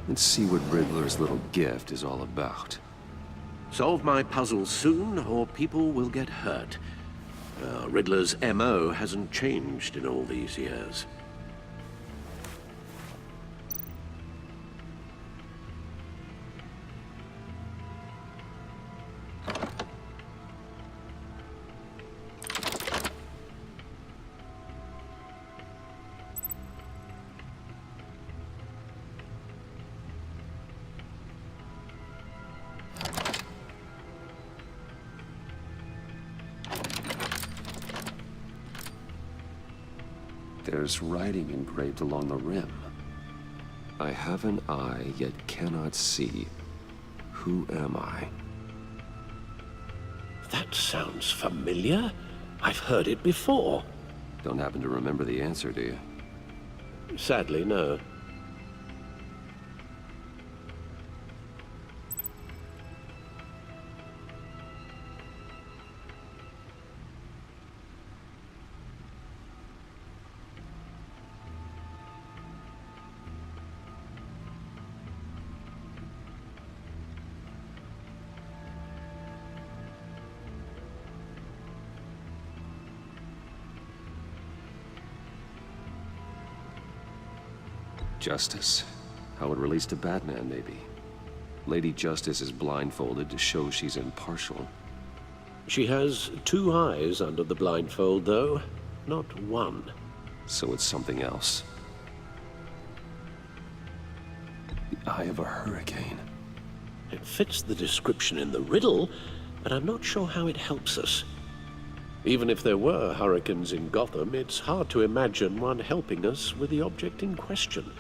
Let's see what Riddler's little gift is all about. Solve my puzzle soon, or people will get hurt. Riddler's MO hasn't changed in all these years. There's writing engraved along the rim. I have an eye, yet cannot see. Who am I? That sounds familiar. I've heard it before. Don't happen to remember the answer, do you? Sadly, no. Justice. How it relates to Batman, maybe. Lady Justice is blindfolded to show she's impartial. She has two eyes under the blindfold, though, not one. So it's something else. The eye of a hurricane. It fits the description in the riddle, but I'm not sure how it helps us. Even if there were hurricanes in Gotham, it's hard to imagine one helping us with the object in question.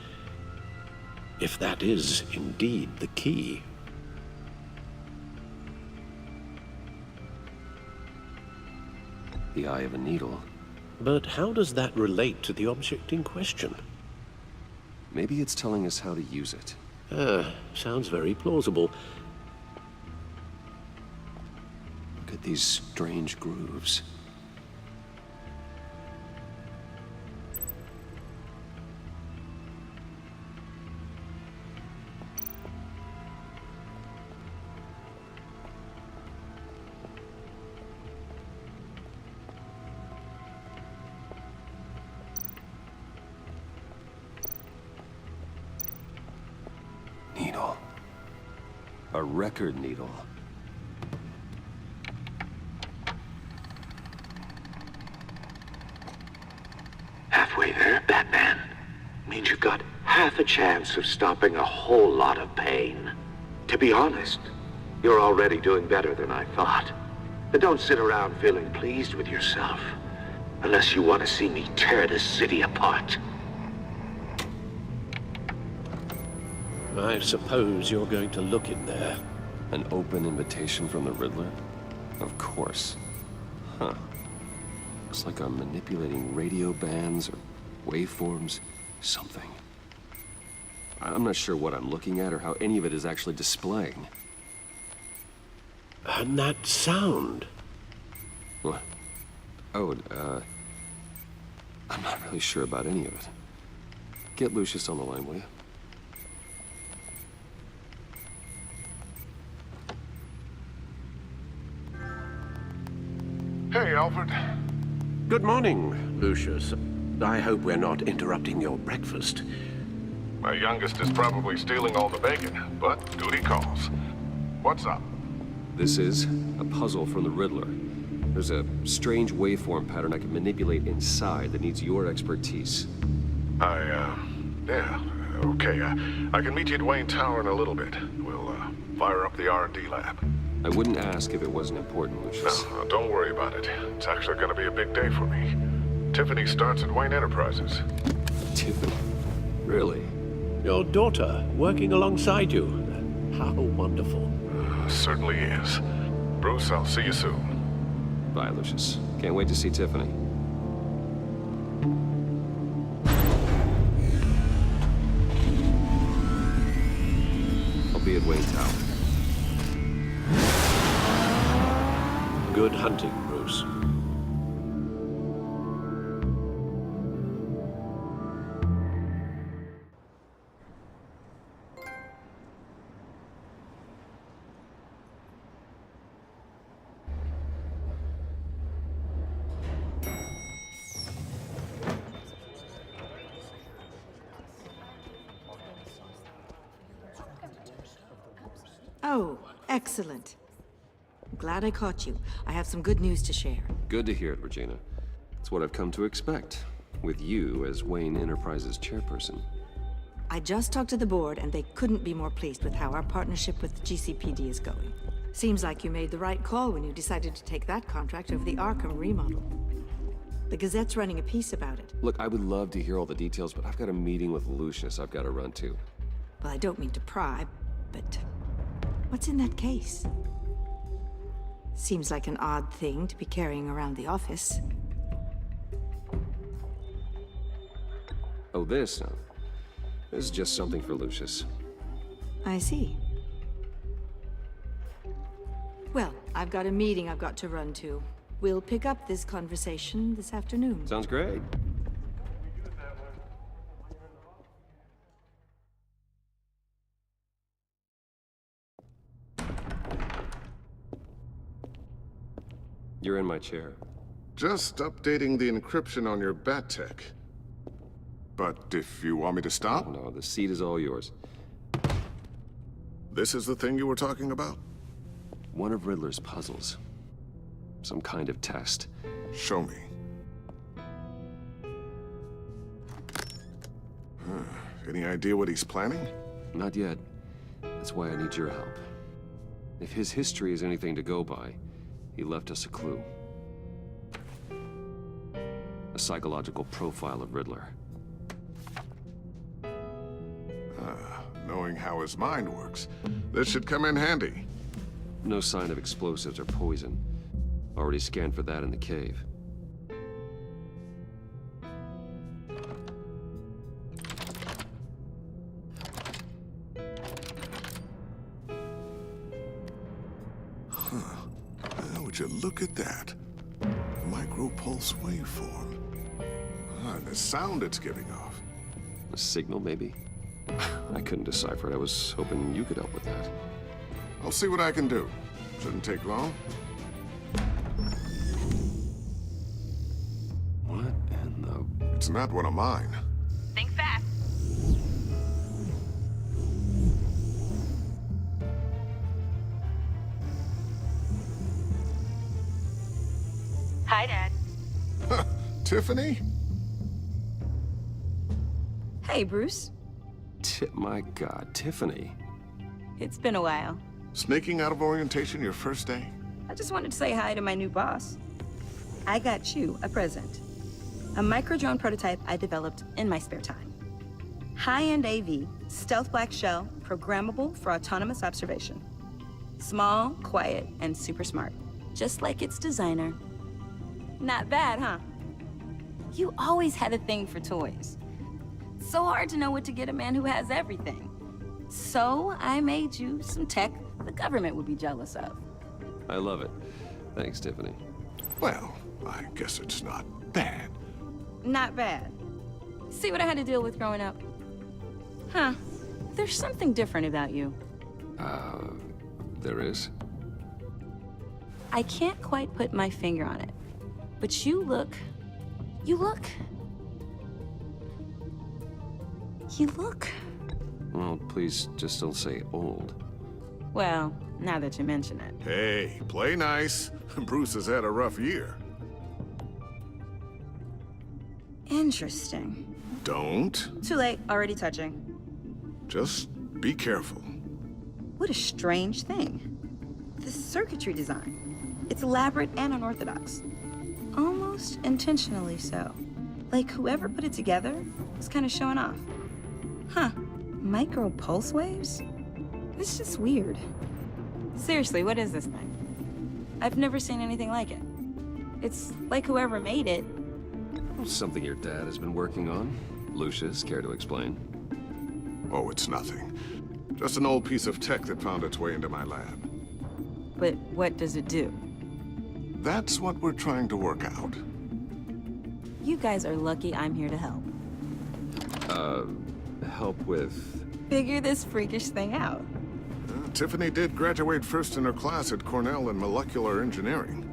If that is indeed the key. The eye of a needle. But how does that relate to the object in question? Maybe it's telling us how to use it. Sounds very plausible. Look at these strange grooves. Needle. A record needle. Halfway there, Batman. Means you've got half a chance of stopping a whole lot of pain. To be honest, you're already doing better than I thought. But don't sit around feeling pleased with yourself. Unless you want to see me tear this city apart. I suppose you're going to look in there. An open invitation from the Riddler? Of course. Huh. Looks like I'm manipulating radio bands or waveforms, something. I'm not sure what I'm looking at or how any of it is actually displaying. And that sound. What? Oh, I'm not really sure about any of it. Get Lucius on the line, will you? Hey, Alfred. Good morning, Lucius. I hope we're not interrupting your breakfast. My youngest is probably stealing all the bacon, but duty calls. What's up? This is a puzzle from the Riddler. There's a strange waveform pattern I can manipulate inside that needs your expertise. Yeah, okay. I can meet you at Wayne Tower in a little bit. We'll, fire up the R&D lab. I wouldn't ask if it wasn't important, Lucius. No, don't worry about it. It's actually gonna be a big day for me. Tiffany starts at Wayne Enterprises. Tiffany? Really? Your daughter working alongside you. How wonderful. Certainly is. Bruce, I'll see you soon. Bye, Lucius. Can't wait to see Tiffany. I'll be at Wayne Tower. Good hunting, Bruce. Oh, excellent. I'm glad I caught you. I have some good news to share. Good to hear it, Regina. It's what I've come to expect, with you as Wayne Enterprises chairperson. I just talked to the board, and they couldn't be more pleased with how our partnership with the GCPD is going. Seems like you made the right call when you decided to take that contract over the Arkham remodel. The Gazette's running a piece about it. Look, I would love to hear all the details, but I've got a meeting with Lucius I've got to run to. Well, I don't mean to pry, but what's in that case? Seems like an odd thing to be carrying around the office. Oh, this? No. This is just something for Lucius. I see. Well, I've got a meeting I've got to run to. We'll pick up this conversation this afternoon. Sounds great. You're in my chair. Just updating the encryption on your Bat-Tech. But if you want me to stop, Oh, no, the seat is all yours. this is the thing you were talking about? One of Riddler's puzzles. Some kind of test. Show me. Any idea what he's planning? Not yet. That's why I need your help. If his history is anything to go by, he left us a clue. A psychological profile of Riddler. Knowing how his mind works, this should come in handy. No sign of explosives or poison. Already scanned for that in the cave. Would you look at that? Micropulse waveform. And the sound it's giving off. A signal, maybe? I couldn't decipher it. I was hoping you could help with that. I'll see what I can do. Shouldn't take long. What in the... It's not one of mine. Think fast. Hi, Dad. Tiffany? Hey, Bruce. My God, Tiffany. It's been a while. Sneaking out of orientation your first day? I just wanted to say hi to my new boss. I got you a present. A micro-drone prototype I developed in my spare time. High-end AV, stealth black shell, programmable for autonomous observation. Small, quiet, and super smart. Just like its designer. Not bad, huh? You always had a thing for toys. So hard to know what to get a man who has everything. So I made you some tech the government would be jealous of. I love it. Thanks, Tiffany. Well, I guess it's not bad. Not bad. See what I had to deal with growing up? Huh. There's something different about you. There is? I can't quite put my finger on it. But you look... Well, please just don't say old. Well, now that you mention it. Hey, play nice. Bruce has had a rough year. Interesting. Don't. Too late, already touching. Just be careful. What a strange thing. The circuitry design. It's elaborate and unorthodox. Almost intentionally so. Like whoever put it together was kind of showing off. Huh. Micro pulse waves? It's just weird. Seriously, what is this thing? I've never seen anything like it. It's like whoever made it. Something your dad has been working on. Lucius, care to explain? Oh, it's nothing. Just an old piece of tech that found its way into my lab. But what does it do? That's what we're trying to work out. You guys are lucky I'm here to help. Help with... Figure this freakish thing out. Tiffany did graduate first in her class at Cornell in molecular engineering.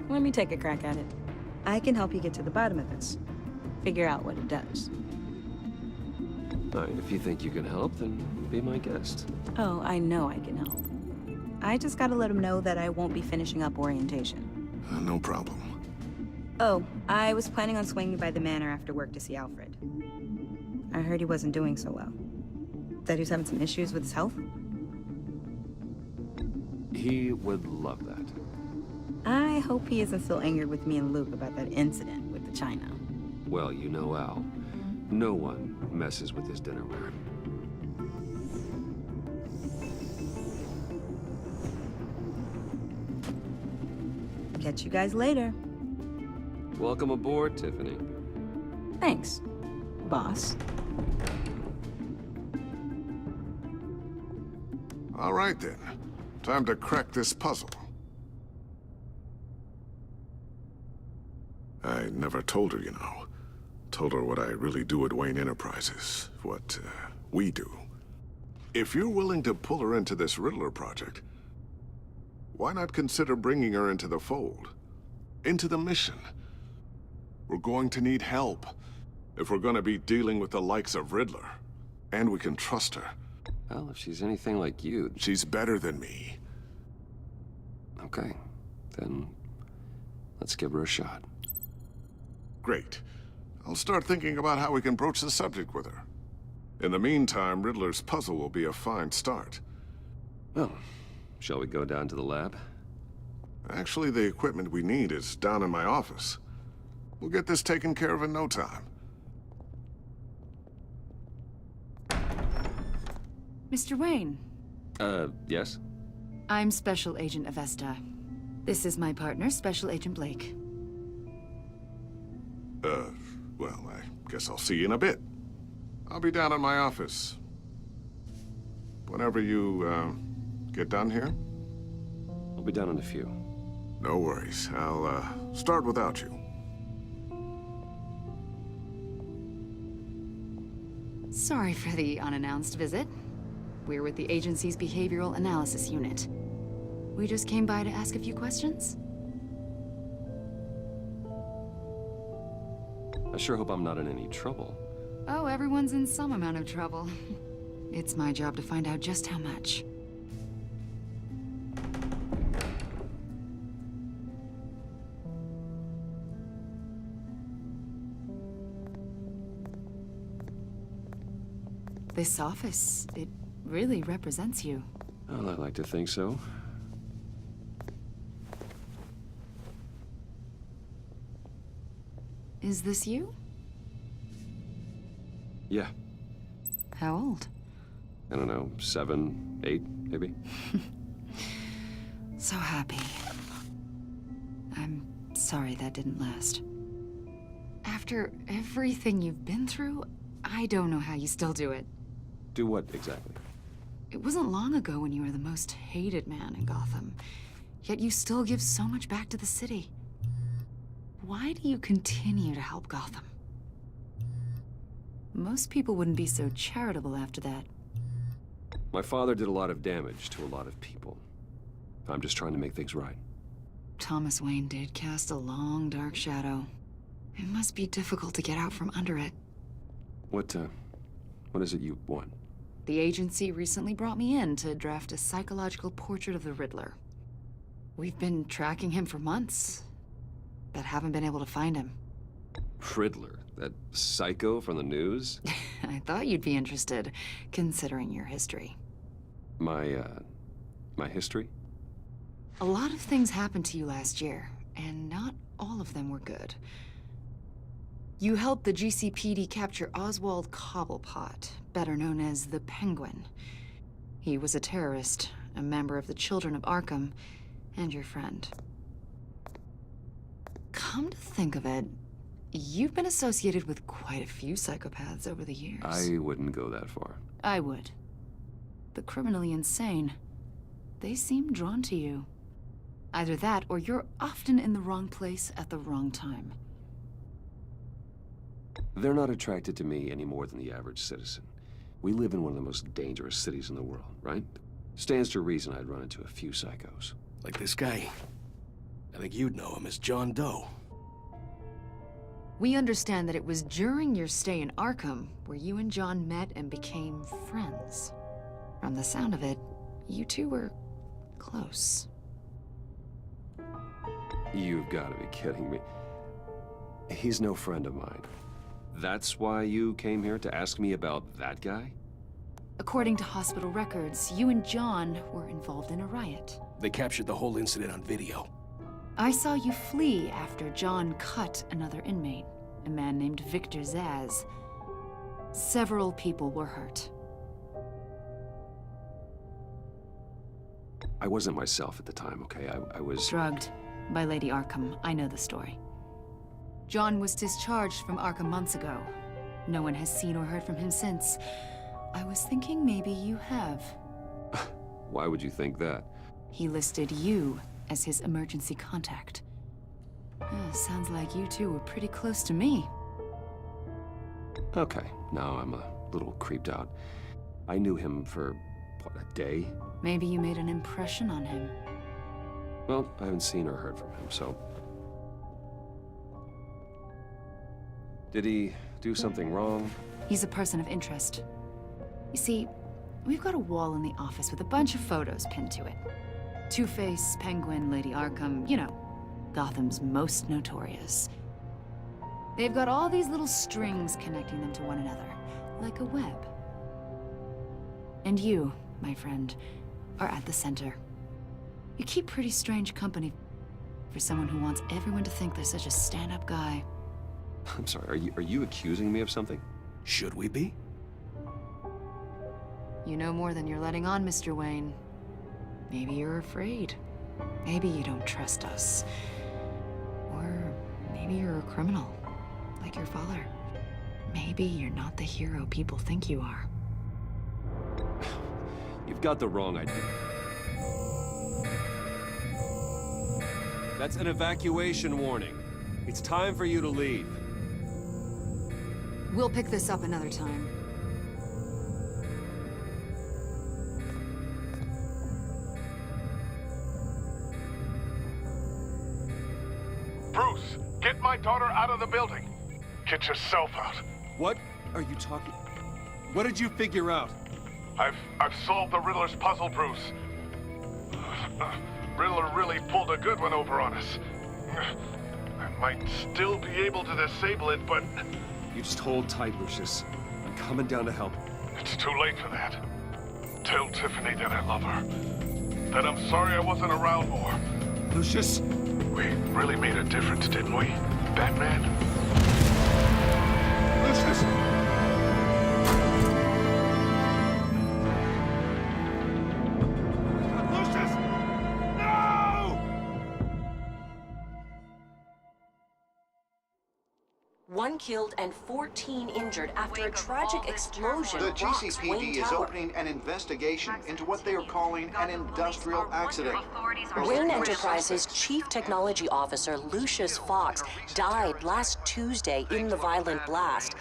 Let me take a crack at it. I can help you get to the bottom of this. Figure out what it does. All right, if you think you can help, then be my guest. Oh, I know I can help. I just gotta let him know that I won't be finishing up orientation. No problem. Oh, I was planning on swinging by the manor after work to see Alfred. I heard he wasn't doing so well. That he was having some issues with his health? He would love that. I hope he isn't still angered with me and Luke about that incident with the china. Well, you know Al. No one messes with his dinnerware. Catch you guys later. Welcome aboard, Tiffany. Thanks, boss. All right then. Time to crack this puzzle. I never told her, you know. Told her what I really do at Wayne Enterprises. What, we do. If you're willing to pull her into this Riddler project, why not consider bringing her into the fold? Into the mission? We're going to need help if we're gonna be dealing with the likes of Riddler. And we can trust her. Well, if she's anything like you... She's better than me. Okay, then let's give her a shot. Great. I'll start thinking about how we can broach the subject with her. In the meantime, Riddler's puzzle will be a fine start. Well, shall we go down to the lab? Actually, the equipment we need is down in my office. We'll get this taken care of in no time. Mr. Wayne. Yes? I'm Special Agent Avesta. This is my partner, Special Agent Blake. Well, I guess I'll see you in a bit. I'll be down in my office. Whenever you, get done here? I'll be down in a few. No worries. I'll, start without you. Sorry for the unannounced visit. We're with the agency's Behavioral Analysis Unit. We just came by to ask a few questions. I sure hope I'm not in any trouble. Oh, everyone's in some amount of trouble. It's my job to find out just how much. This office, it really represents you. Well, I like to think so. Is this you? Yeah. How old? I don't know, 7, 8, maybe? So happy. I'm sorry that didn't last. After everything you've been through, I don't know how you still do it. Do what, exactly? It wasn't long ago when you were the most hated man in Gotham, yet you still give so much back to the city. Why do you continue to help Gotham? Most people wouldn't be so charitable after that. My father did a lot of damage to a lot of people. I'm just trying to make things right. Thomas Wayne did cast a long, dark shadow. It must be difficult to get out from under it. What is it you want? The agency recently brought me in to draft a psychological portrait of the Riddler. We've been tracking him for months, but haven't been able to find him. Riddler? That psycho from the news? I thought you'd be interested, considering your history. My history? A lot of things happened to you last year, and not all of them were good. You helped the GCPD capture Oswald Cobblepot, better known as the Penguin. He was a terrorist, a member of the Children of Arkham, and your friend. Come to think of it, you've been associated with quite a few psychopaths over the years. I wouldn't go that far. I would. The criminally insane. They seem drawn to you. Either that, or you're often in the wrong place at the wrong time. They're not attracted to me any more than the average citizen. We live in one of the most dangerous cities in the world, right? Stands to reason I'd run into a few psychos. Like this guy. I think you'd know him as John Doe. We understand that it was during your stay in Arkham where you and John met and became friends. From the sound of it, you two were close. You've got to be kidding me. He's no friend of mine. That's why you came here to ask me about that guy? According to hospital records, you and John were involved in a riot. They captured the whole incident on video. I saw you flee after John cut another inmate, a man named Victor Zaz. Several people were hurt. I wasn't myself at the time, okay? I was... Drugged by Lady Arkham. I know the story. John was discharged from Arkham months ago. No one has seen or heard from him since. I was thinking maybe you have. Why would you think that? He listed you as his emergency contact. Sounds like you two were pretty close to me. Okay, now I'm a little creeped out. I knew him for, what, a day? Maybe you made an impression on him. Well, I haven't seen or heard from him, so... Did he do something wrong? He's a person of interest. You see, we've got a wall in the office with a bunch of photos pinned to it. Two-Face, Penguin, Lady Arkham, you know, Gotham's most notorious. They've got all these little strings connecting them to one another, like a web. And you, my friend, are at the center. You keep pretty strange company for someone who wants everyone to think they're such a stand-up guy. I'm sorry, are you accusing me of something? Should we be? You know more than you're letting on, Mr. Wayne. Maybe you're afraid. Maybe you don't trust us. Or maybe you're a criminal, like your father. Maybe you're not the hero people think you are. You've got the wrong idea. That's an evacuation warning. It's time for you to leave. We'll pick this up another time. Bruce, get my daughter out of the building. Get yourself out. What are you talking... What did you figure out? I've solved the Riddler's puzzle, Bruce. Riddler really pulled a good one over on us. I might still be able to disable it, but... You just hold tight, Lucius. I'm coming down to help. It's too late for that. Tell Tiffany that I love her. That I'm sorry I wasn't around more. Lucius! We really made a difference, didn't we, Batman? Lucius! Lucius! No! One killed and 14 injured after a tragic explosion The rocks GCPD Wayne is Tower. opening an investigation into what they are calling an industrial accident. Wayne Enterprises Chief Technology Officer Lucius Fox died last Tuesday in the violent blast.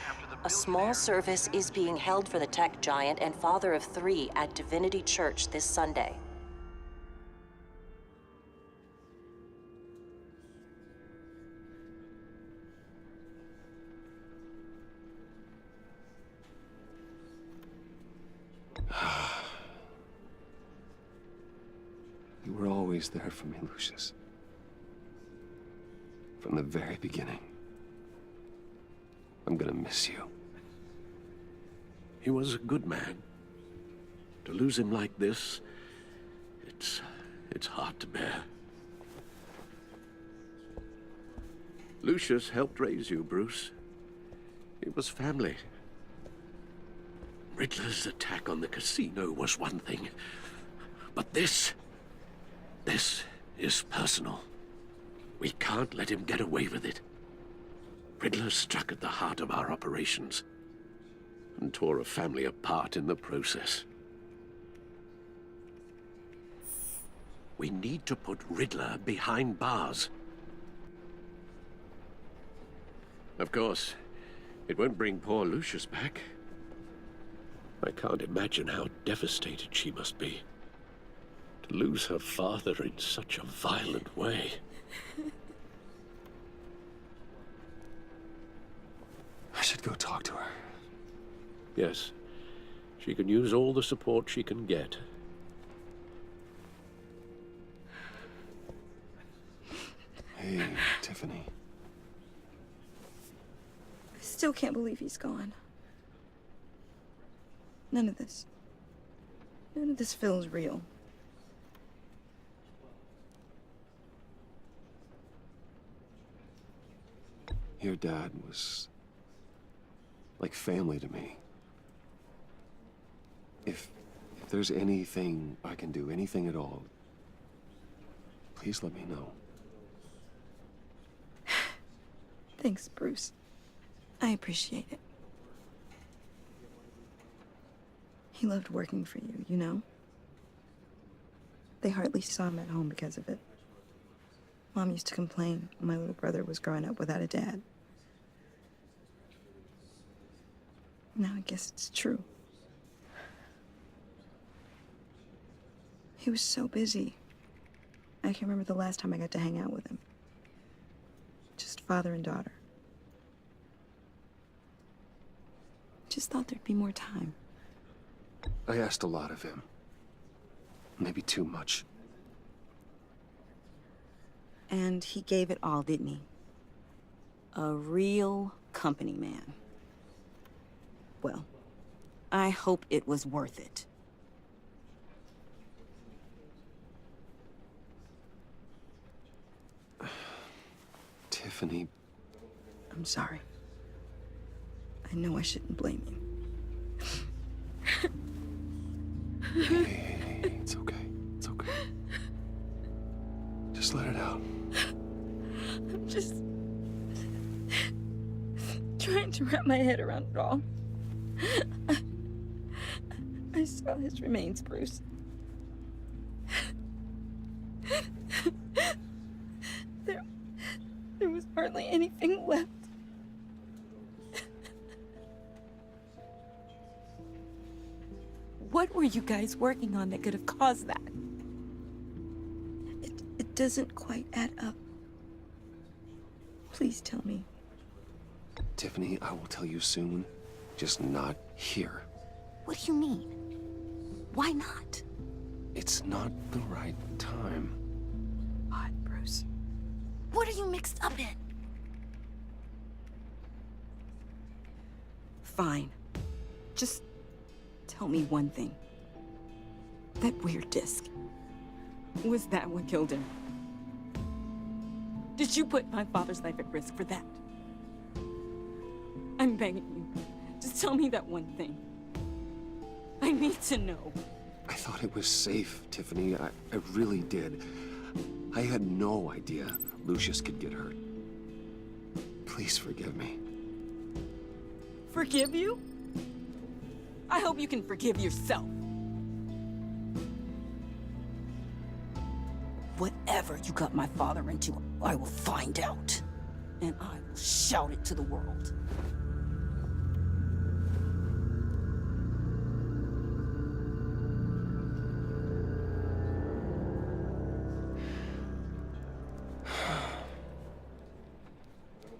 A small service is being held for the tech giant and father of 3 at Divinity Church this Sunday. You were always there for me, Lucius. From the very beginning. I'm gonna miss you. He was a good man. To lose him like this, it's hard to bear. Lucius helped raise you, Bruce. It was family. Riddler's attack on the casino was one thing, but this is personal. We can't let him get away with it. Riddler struck at the heart of our operations and tore a family apart in the process. We need to put Riddler behind bars. Of course, it won't bring poor Lucius back. I can't imagine how devastated she must be. To lose her father in such a violent way. I should go talk to her. Yes, she can use all the support she can get. Tiffany. I still can't believe he's gone. None of this feels real. Your dad was like family to me. If there's anything I can do, anything at all, please let me know. Thanks, Bruce. I appreciate it. He loved working for you, you know? They hardly saw him at home because of it. Mom used to complain when my little brother was growing up without a dad. Now I guess it's true. He was so busy. I can't remember the last time I got to hang out with him. Just father and daughter. Just thought there'd be more time. I asked a lot of him. Maybe too much. And he gave it all, didn't he? A real company man. Well, I hope it was worth it. Tiffany. I'm sorry. I know I shouldn't blame you. Hey, it's okay. It's okay. Just let it out. I'm just trying to wrap my head around it all. I saw his remains, Bruce. There was hardly anything left. What were you guys working on that could have caused that? It doesn't quite add up. Please tell me. Tiffany, I will tell you soon. Just not here. What do you mean? Why not? It's not the right time. Odd, Bruce. What are you mixed up in? Fine. Just tell me one thing. That weird disc. Was that what killed him? Did you put my father's life at risk for that? I'm begging you. Just tell me that one thing. I need to know. I thought it was safe, Tiffany. I really did. I had no idea Lucius could get hurt. Please forgive me. Forgive you? I hope you can forgive yourself. Whatever you got my father into, I will find out. And I will shout it to the world.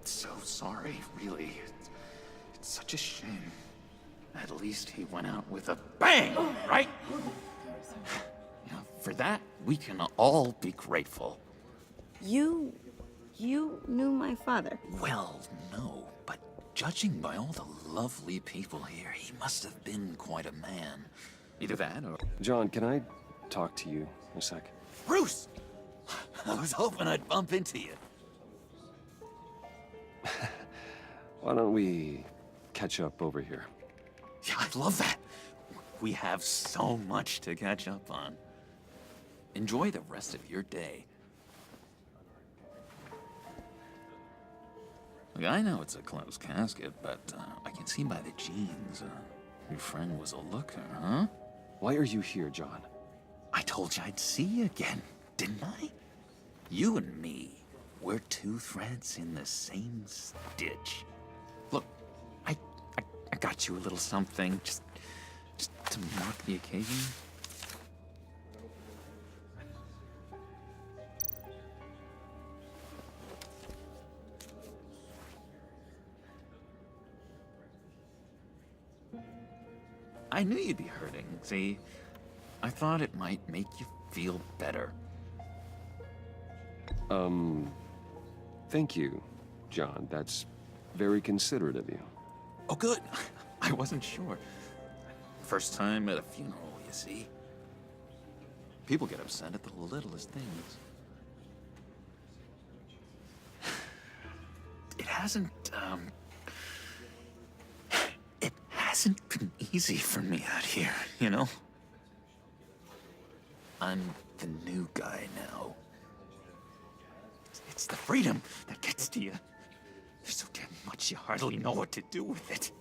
So sorry, really. It's such a shame. At least he went out with a bang, right? Yeah, for that, we can all be grateful. You knew my father? Well, no, but judging by all the lovely people here, he must have been quite a man. Either that or... John, can I talk to you a sec? Bruce! I was hoping I'd bump into you. Why don't we catch up over here? Yeah, I'd love that. We have so much to catch up on. Enjoy the rest of your day. Look, I know it's a closed casket, but I can see by the jeans, your friend was a looker, huh? Why are you here, John? I told you I'd see you again, didn't I? You and me, we're two threads in the same stitch. Look, I got you a little something, just to mark the occasion. I knew you'd be hurting, see? I thought it might make you feel better. Thank you, John. That's very considerate of you. Oh, good. I wasn't sure. First time at a funeral, you see. People get upset at the littlest things. It hasn't been easy for me out here, you know? I'm the new guy now. It's the freedom that gets to you. There's so damn much you hardly know what to do with it.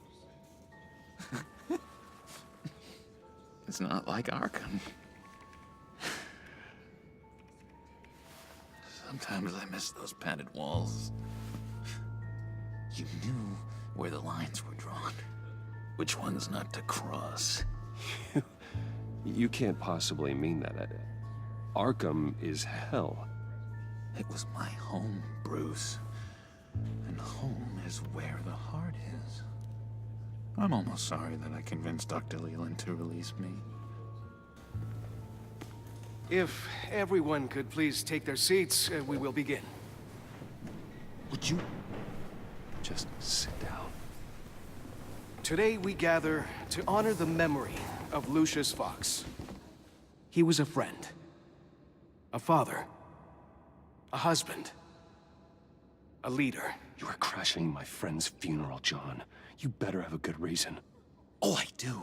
It's not like Arkham. Sometimes I miss those padded walls. You knew where the lines were drawn. Which ones not to cross. You can't possibly mean that. Arkham is hell. It was my home, Bruce. And home is where the heart is. I'm almost sorry that I convinced Dr. Leland to release me. If everyone could please take their seats, we will begin. Would you just sit down? Today we gather to honor the memory of Lucius Fox. He was a friend, a father, a husband, a leader. You are crashing my friend's funeral, John. You better have a good reason. Oh, I do.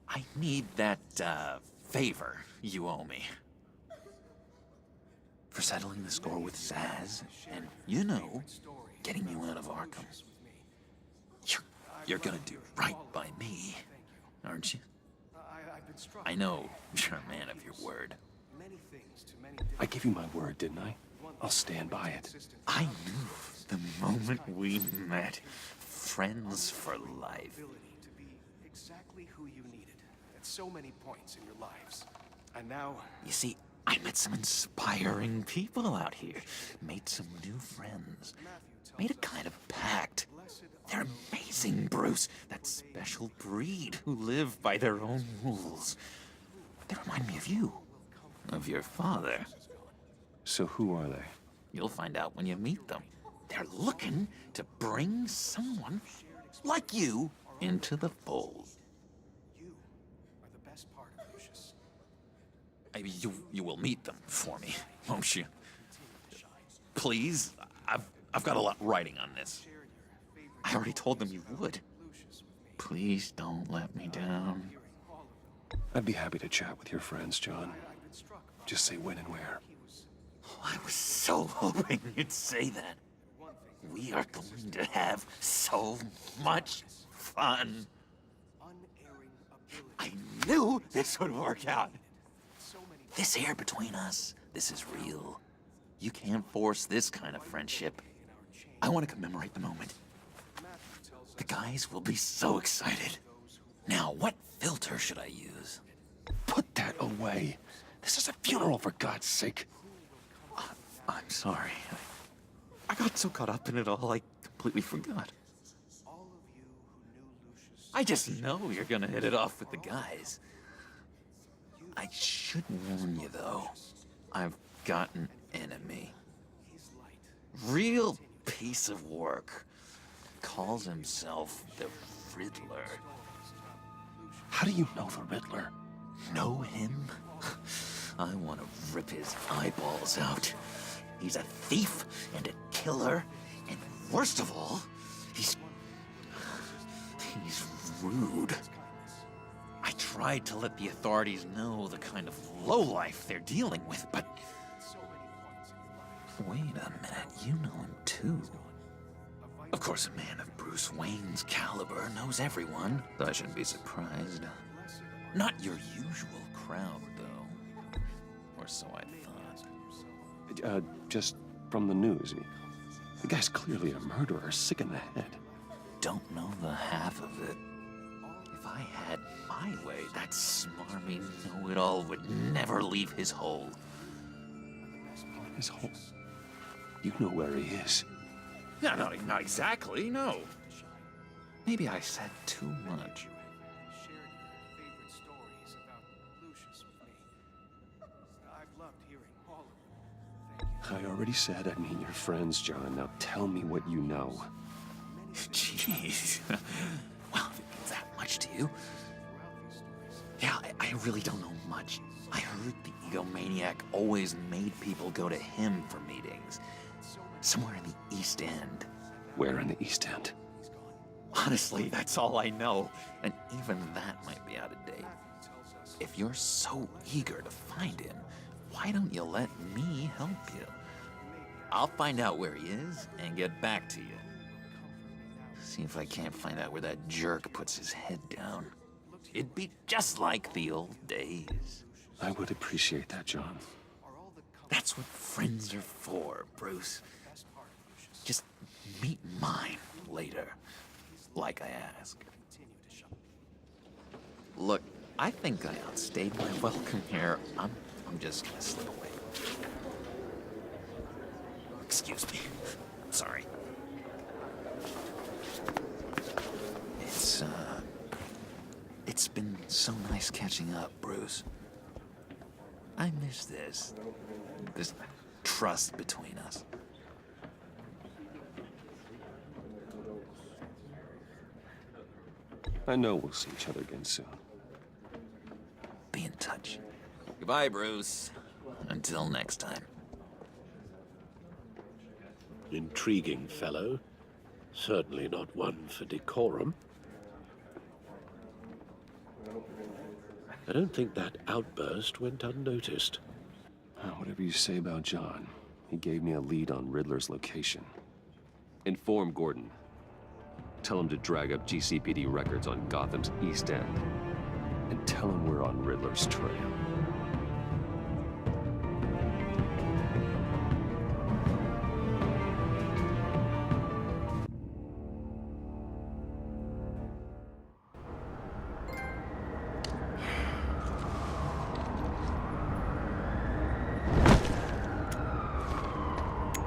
I need that, favor you owe me. For settling the score with Zaz, and, you know, getting you out of Arkham. You're gonna do right by me, aren't you? I know you're a man of your word. I gave you my word, didn't I? I'll stand by it. I knew the moment we met. Friends for life. To be exactly who you needed at so many points in your lives. And now... You see, I met some inspiring people out here. Made some new friends. Made a kind of pact. They're amazing, Bruce. That special breed who live by their own rules. They remind me of you. Of your father. So who are they? You'll find out when you meet them. They're looking to bring someone like you into the fold. You are the best part of Lucius. You will meet them for me, won't you? Please, I've got a lot writing on this. I already told them you would. Please don't let me down. I'd be happy to chat with your friends, John. Just say when and where. Oh, I was so hoping you'd say that. We are going to have so much fun. I knew this would work out. This air between us, this is real. You can't force this kind of friendship. I want to commemorate the moment. The guys will be so excited. Now, what filter should I use? Put that away. This is a funeral, for God's sake. I'm sorry. I got so caught up in it all, I completely forgot. I just know you're gonna hit it off with the guys. I should warn you, though. I've got an enemy. Real piece of work. Calls himself the Riddler. How do you know the Riddler? Know him? I want to rip his eyeballs out. He's a thief and a killer, and worst of all, he's rude. I tried to let the authorities know the kind of lowlife they're dealing with, but... Wait a minute, you know him too. Of course, a man of Bruce Wayne's caliber knows everyone, so I shouldn't be surprised. Not your usual crowd, though. Or so I thought. Just from the news. The guy's clearly a murderer, sick in the head. Don't know the half of it. If I had my way, that smarmy know-it-all would never leave his hole. His hole? You know where he is. No, not exactly, no. Maybe I said too much. I already said I mean your friends, John. Now tell me what you know. Jeez. Well, if it means that much to you. Yeah, I really don't know much. I heard the egomaniac always made people go to him for meetings. Somewhere in the East End. Where in the East End? Honestly, that's all I know. And even that might be out of date. If you're so eager to find him, why don't you let me help you? I'll find out where he is and get back to you. See if I can't find out where that jerk puts his head down. It'd be just like the old days. I would appreciate that, John. That's what friends are for, Bruce. Just meet mine later, like I asked. Look, I think I outstayed my welcome here. I'm just gonna slip away. Excuse me. Sorry. It's been so nice catching up, Bruce. I miss this trust between us. I know we'll see each other again soon. Be in touch. Goodbye, Bruce. Until next time. Intriguing fellow. Certainly not one for decorum. I don't think that outburst went unnoticed. Whatever you say about John, he gave me a lead on Riddler's location. Inform Gordon. Tell him to drag up GCPD records on Gotham's East End. And tell him we're on Riddler's trail.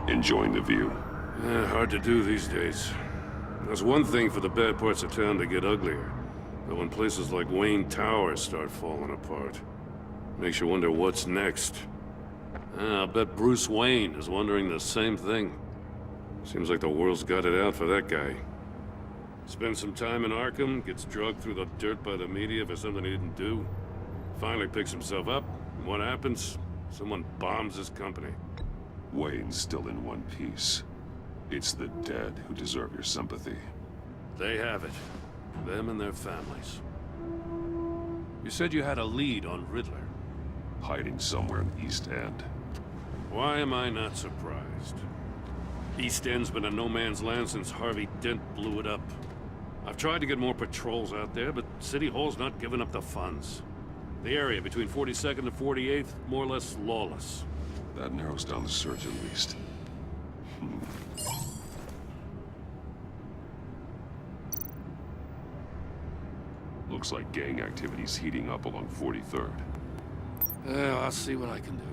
Enjoying the view? Hard to do these days. There's one thing for the bad parts of town to get uglier, but when places like Wayne Tower start falling apart, makes you wonder what's next. I'll bet Bruce Wayne is wondering the same thing. Seems like the world's got it out for that guy. Spends some time in Arkham, gets drugged through the dirt by the media for something he didn't do. Finally picks himself up, and what happens? Someone bombs his company. Wayne's still in one piece. It's the dead who deserve your sympathy. They have it. Them and their families. You said you had a lead on Riddler. Hiding somewhere in the East End. Why am I not surprised? East End's been a no-man's land since Harvey Dent blew it up. I've tried to get more patrols out there, but City Hall's not giving up the funds. The area between 42nd and 48th, more or less lawless. That narrows down the search at least. Looks like gang activity's heating up along 43rd. Yeah, I'll see what I can do.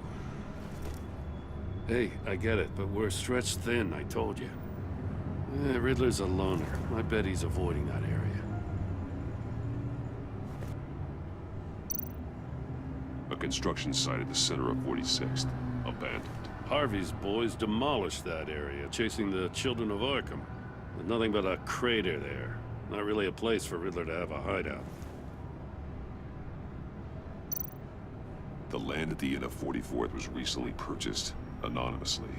Hey, I get it, but we're stretched thin, I told you. Riddler's a loner. I bet he's avoiding that area. A construction site at the center of 46th. Abandoned. Harvey's boys demolished that area, chasing the children of Arkham. There's nothing but a crater there. Not really a place for Riddler to have a hideout. The land at the end of 44th was recently purchased, anonymously.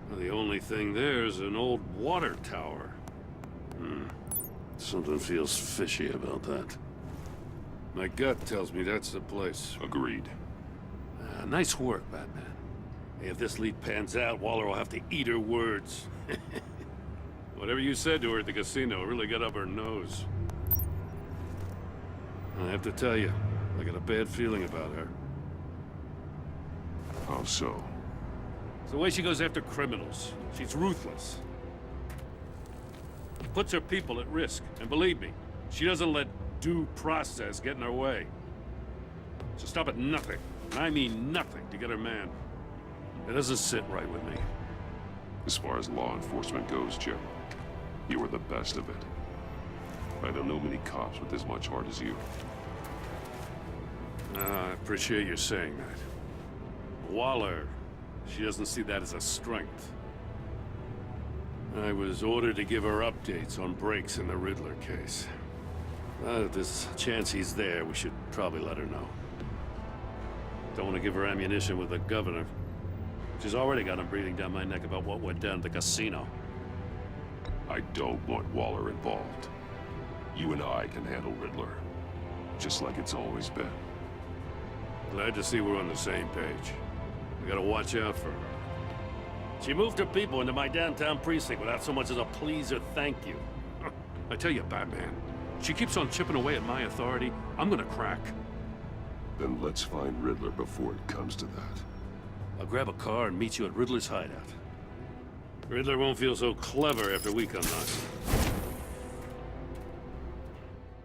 Well, the only thing there is an old water tower. Something feels fishy about that. My gut tells me that's the place. Agreed. Nice work, Batman. Hey, if this lead pans out, Waller will have to eat her words. Whatever you said to her at the casino really got up her nose. I have to tell you, I got a bad feeling about her. How so? It's the way she goes after criminals. She's ruthless. Puts her people at risk. And believe me, she doesn't let due process get in her way. She'll stop at nothing, and I mean nothing, to get her man. It doesn't sit right with me. As far as law enforcement goes, Jim, you were the best of it. I don't know many cops with as much heart as you. I appreciate you saying that. Waller She doesn't see that as a strength. I was ordered to give her updates on breaks in the Riddler case. If there's a chance he's there, we should probably let her know. Don't want to give her ammunition with the governor. She's already got him breathing down my neck about what went down at the casino. I don't want Waller involved. You and I can handle Riddler, just like it's always been. Glad to see we're on the same page. We gotta watch out for her. She moved her people into my downtown precinct without so much as a please or thank you. I tell you, Batman, she keeps on chipping away at my authority, I'm gonna crack. Then let's find Riddler before it comes to that. I'll grab a car and meet you at Riddler's hideout. Riddler won't feel so clever after we come knocking.